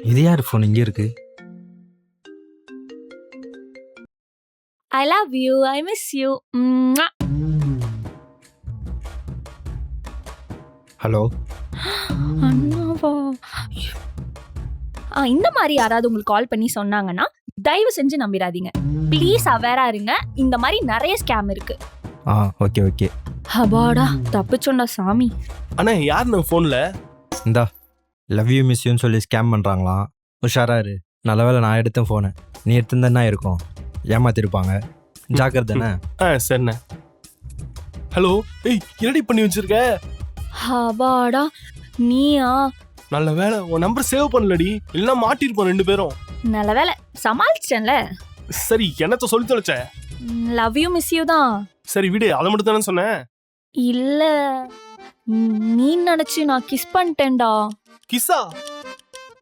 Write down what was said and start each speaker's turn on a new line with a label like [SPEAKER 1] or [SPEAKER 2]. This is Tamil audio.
[SPEAKER 1] இது யார் ஃபோன் இங்கே இருக்கு?
[SPEAKER 2] I love you. I miss you.
[SPEAKER 1] Hello.
[SPEAKER 2] அண்ணாவா? இந்த மாதிரி யாராவது உங்களுக்கு கால் பண்ணி சொன்னாங்கன்னா தயவு செஞ்சு நம்பிடாதீங்க. ப்ளீஸ் அவேரா இருங்க. இந்த மாதிரி நிறைய ஸ்கேம் இருக்கு.
[SPEAKER 1] Okay okay.
[SPEAKER 2] அபாடா தப்பிச்சோண்டா சாமி.
[SPEAKER 3] அண்ணா யாருண்ணா ஃபோன்ல?
[SPEAKER 1] இந்தா லவ் யூ மிஸ் யூன்னு சொல்லி ஸ்கேம் பண்ணுறாங்களாம். உஷாரா இரு. நல்ல வேளை நான் எடுத்தேன் ஃபோனை. நீ எடுத்திருந்தா இருக்கும், ஏமாத்திருப்பாங்க. ஜாக்கிரதானே.
[SPEAKER 3] சரிண்ணே. ஹலோ. என்னடி பண்ணி வச்சிருக்க?
[SPEAKER 2] அபாடா நீயா?
[SPEAKER 3] நல்ல வேலை உன் நம்பர் சேவ் பண்ணலடி, இல்லைன்னா மாட்டிருப்போம் 2 பேரும்.
[SPEAKER 2] நல்ல வேலை சமாளிச்சிட்டேன்ல.
[SPEAKER 3] சரி என்னத்த சொல்லி தொலைச்ச?
[SPEAKER 2] லவ் யூ மிஸ் யூ தான்.
[SPEAKER 3] சரி விடு, அதை மட்டும் தானே சொன்னேன்.
[SPEAKER 2] இல்ல நீ நினைச்சு நான் கிஸ் பண்ணிட்டேன்டா.
[SPEAKER 3] கிஸ்ஸா?